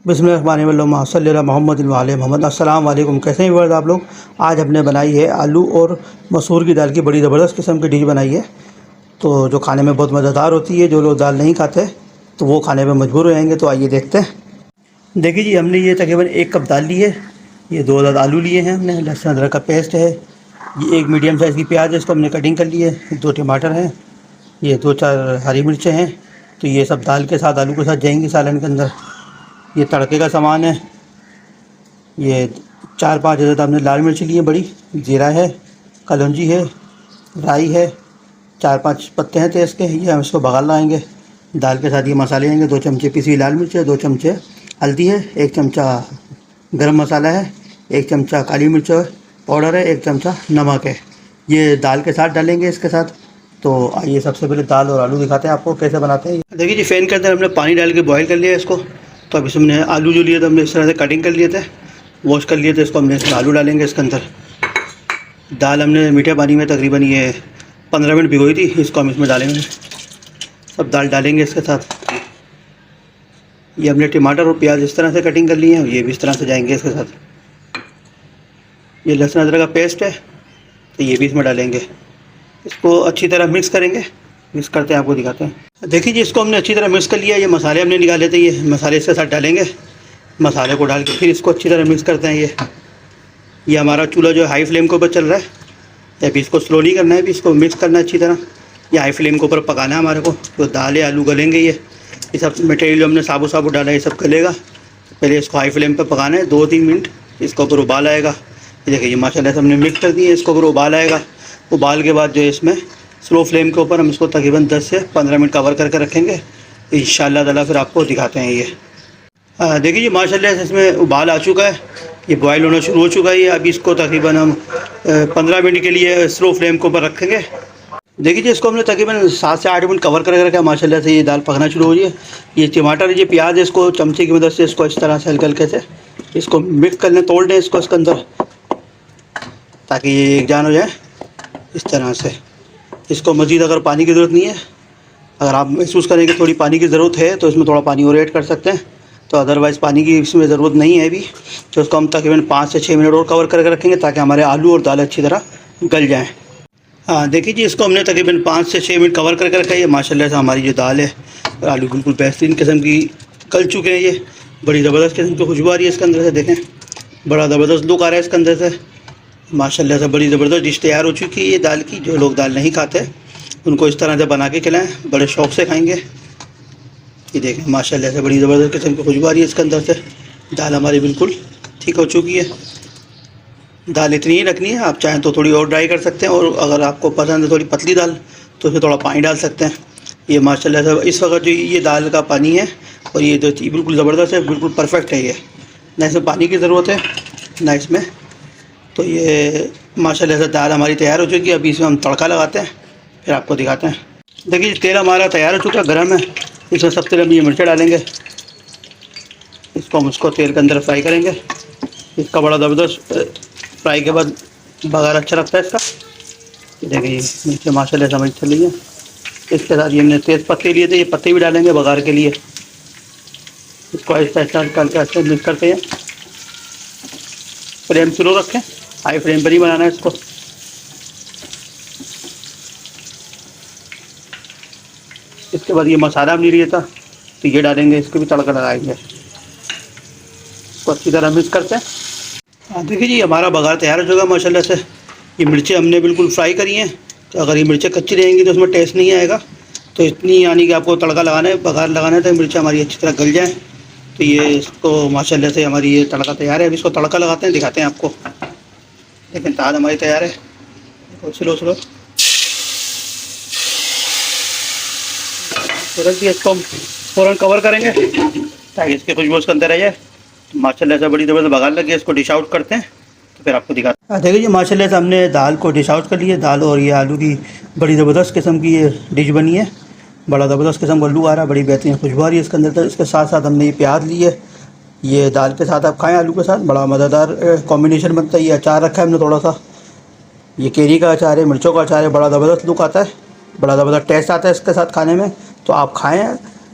बिस्मिल्लाहिर्रहमानिर्रहीम सल्ली अला मोहम्मद व आले मोहम्मद। अस्सलाम वालेकुम। कैसे हैं व्यूअर्स आप लोग। आज हमने बनाई है आलू और मसूर की दाल की बड़ी ज़बरदस्त किस्म की डिश बनाई है, तो जो खाने में बहुत मज़ेदार होती है। जो लोग दाल नहीं खाते तो वो खाने में मजबूर हो जाएंगे। तो आइए देखते हैं। देखिए जी, हमने ये तकरीबन 1 कप दाल ली है, ये 2 अदद आलू लिए हैं हमने, लहसुन अदरक का पेस्ट है, ये 1 मीडियम साइज़ की प्याज है, इसको हमने कटिंग कर ली है, 2 टमाटर हैं, ये 2-4 हरी मिर्चें हैं। तो ये सब दाल के साथ आलू के साथ जाएंगी सालन के अंदर। ये तड़के का सामान है, ये 4-5 अदद हमने लाल मिर्च ली है बड़ी, जीरा है, कलौंजी है, राई है, 4-5 पत्ते हैं तेज़ के। ये हम इसको बघार लगाएंगे। दाल के साथ ये मसाले आएंगे, 2 चमचे पिसी हुई लाल मिर्च है, 2 चमचे हल्दी है, 1 चमचा गरम मसाला है, 1 चमचा काली मिर्च पाउडर है, 1 चमचा नमक है। ये दाल के साथ डालेंगे इसके साथ। तो आइए सबसे पहले दाल और आलू दिखाते हैं आपको कैसे बनाते हैं। देखिए जी, फ़ैन के अंदर हमने पानी डाल के बॉयल कर लिया है इसको। तो अब इसमें आलू जो लिए थे हमने इस तरह से कटिंग कर लिए थे, वॉश कर लिए थे। इसको हमने इसमें आलू डालेंगे इसके अंदर। दाल हमने मीठे पानी में तकरीबन ये 15 मिनट भिगोई थी, इसको हम इसमें डालेंगे। अब दाल डालेंगे इसके साथ। ये हमने टमाटर और प्याज इस तरह से कटिंग कर लिए हैं, ये भी इस तरह से जाएंगे इसके साथ। ये लहसुन अदरक का पेस्ट है, तो ये भी इसमें डालेंगे। इसको अच्छी तरह मिक्स करेंगे। मिक्स करते हैं, आपको दिखाते हैं। देखिए जी, इसको हमने अच्छी तरह मिक्स कर लिया। ये मसाले हमने निकाल लेते हैं, ये मसाले इसके साथ डालेंगे। मसाले को डाल के फिर इसको अच्छी तरह मिक्स करते हैं। ये हमारा चूल्हा जो है हाई फ्लेम के ऊपर चल रहा है। अभी इसको स्लो नहीं करना है, अभी इसको मिक्स करना है अच्छी तरह। ये हाई फ्लेम के ऊपर पकाना है हमारे को। तो दाल है, आलू गलेंगे। ये सब मटेरियल हमने साबुत साबुत डाला है, ये सब गलेगा। पहले इसको हाई फ्लेम पर पकाना है 2-3 मिनट। इसके ऊपर उबाल आएगा। ये देखिए, ये माशाल्लाह से हमने मिक्स कर दिए। इसके ऊपर उबाल आएगा। उबाल के बाद जो है इसमें स्लो फ्लेम के ऊपर हम इसको तकरीबन 10 से 15 मिनट कवर करके रखेंगे। इंशाअल्लाह ताला फिर आपको दिखाते हैं। ये देखिए जी, माशाल्लाह से इसमें उबाल आ चुका है, ये बॉयल होना शुरू हो चुका है। ये अभी इसको तकरीबन हम 15 मिनट के लिए स्लो फ्लेम के ऊपर रखेंगे। देखिए जी, इसको हमने तकरीबन 7 से 8 मिनट कवर करके रखा है। माशाल्लाह से ये दाल पकना शुरू हो रही है। ये टमाटर, ये प्याज है, इसको चमचे की मदद से इसको इस तरह से हल्के हल्के से इसको मिक्स कर लें, तोड़ दें इसको इसके अंदर, ताकि ये एक जान हो जाए इस तरह से। इसको मज़ीद अगर पानी की ज़रूरत नहीं है, अगर आप महसूस करें कि थोड़ी पानी की ज़रूरत है तो इसमें थोड़ा पानी और ऐड कर सकते हैं। तो अदरवाइज़ पानी की इसमें ज़रूरत नहीं है अभी। तो इसको हम तकरीबन 5 से 6 मिनट और कवर करके रखेंगे, ताकि हमारे आलू और दाल अच्छी तरह गल जाएँ। देखिए जी, इसको हमने तकरीबन 5 से 6 मिनट कवर करके रखा है। ये माशाल्लाह से हमारी जो दाल है और आलू बिल्कुल बेहतरीन किस्म की गल चुके हैं। ये बड़ी ज़बरदस्त किस्म की खुशबू आ रही है इसके अंदर से। देखें, बड़ा ज़बरदस्त लुक आ रहा है इसके अंदर से। माशाल्लाह से बड़ी ज़बरदस्त डिश तैयार हो चुकी है ये दाल की। जो लोग दाल नहीं खाते उनको इस तरह से बना के खिलाएँ, बड़े शौक़ से खाएंगे। ये देखें, माशाल्लाह से बड़ी ज़बरदस्त किस्म की खुशबू आ रही है इसके अंदर से। दाल हमारी बिल्कुल ठीक हो चुकी है। दाल इतनी ही रखनी है, आप चाहें तो थोड़ी और ड्राई कर सकते हैं, और अगर आपको पसंद है थोड़ी पतली दाल तो उसमें थोड़ा पानी डाल सकते हैं। ये माशाल्लाह से इस वक्त जो ये दाल का पानी है और ये जो बिल्कुल ज़बरदस्त है, बिल्कुल परफेक्ट है। ये ना इसमें पानी की ज़रूरत है ना इसमें। तो ये माशाल्लाह से दाल हमारी तैयार हो चुकी है। अभी इसमें हम तड़का लगाते हैं, फिर आपको दिखाते हैं। देखिए, तेल हमारा तैयार हो चुका है, गर्म है। इसमें सबसे पहले हम ये मिर्चें डालेंगे। इसको हम उसको तेल के अंदर फ्राई करेंगे। इसका बड़ा ज़बरदस्त फ्राई के बाद बघार अच्छा लगता है इसका। देखिए, मिर्चें माशाल्लाह समझ चली है। इसके साथ ये हमने तेज़ पत्ते लिए थे, ये पत्ते भी डालेंगे बघार के लिए। इसको ऐसा ऐसा करके अच्छे मिक्स करते हैं। फ्लेम स्लो रखें, हाई फ्लेम पर ही बनाना है इसको। इसके बाद ये मसाला हमने लिया था, तो ये डालेंगे, इसको भी तड़का लगाएंगे। इसको अच्छी तरह मिक्स करते हैं। देखिए जी, हमारा बघार तैयार हो चुका है माशाल्लाह से। ये मिर्चें हमने बिल्कुल फ्राई करी हैं। तो अगर ये मिर्चें कच्ची रहेंगी तो उसमें टेस्ट नहीं आएगा। तो इतनी यानी कि आपको तड़का लगाना है, बघार लगाना है, तो मिर्चें हमारी अच्छी तरह गल जाएँ। तो ये इसको माशाल्लाह से हमारी ये तड़का तैयार है। अभी इसको तड़का लगाते हैं, दिखाते हैं आपको। लेकिन दाल हमारी तैयार है। स्लो स्लो रख दिया, इसको हम फ़ौरन कवर करेंगे ताकि इसकी खुशबू उसके अंदर रह जाए। तो माशाल्लाह से बड़ी ज़बरदस्त बघार लगी है। इसको डिश आउट करते हैं, तो फिर आपको दिखाते हैं। देखिए जी, माशाल्लाह से हमने दाल को डिश आउट कर लिया। दाल और ये आलू की बड़ी ज़बरदस्त किस्म की ये डिश बनी है। बड़ा ज़बरदस्त किस्म का लुक आ रहा है, बड़ी बेहतरीन खुशबू आ रही है इसके अंदर। तो इसके साथ साथ हमने ये प्याज ली है, ये दाल के साथ आप खाएँ, आलू के साथ बड़ा मज़ेदार कॉम्बिनेशन बनता है। ये अचार रखा है हमने थोड़ा सा, ये केरी का अचार है, मिर्चों का अचार है। बड़ा ज़बरदस्त लुक आता है, बड़ा ज़बरदस्त टेस्ट आता है इसके साथ खाने में। तो आप खाएँ,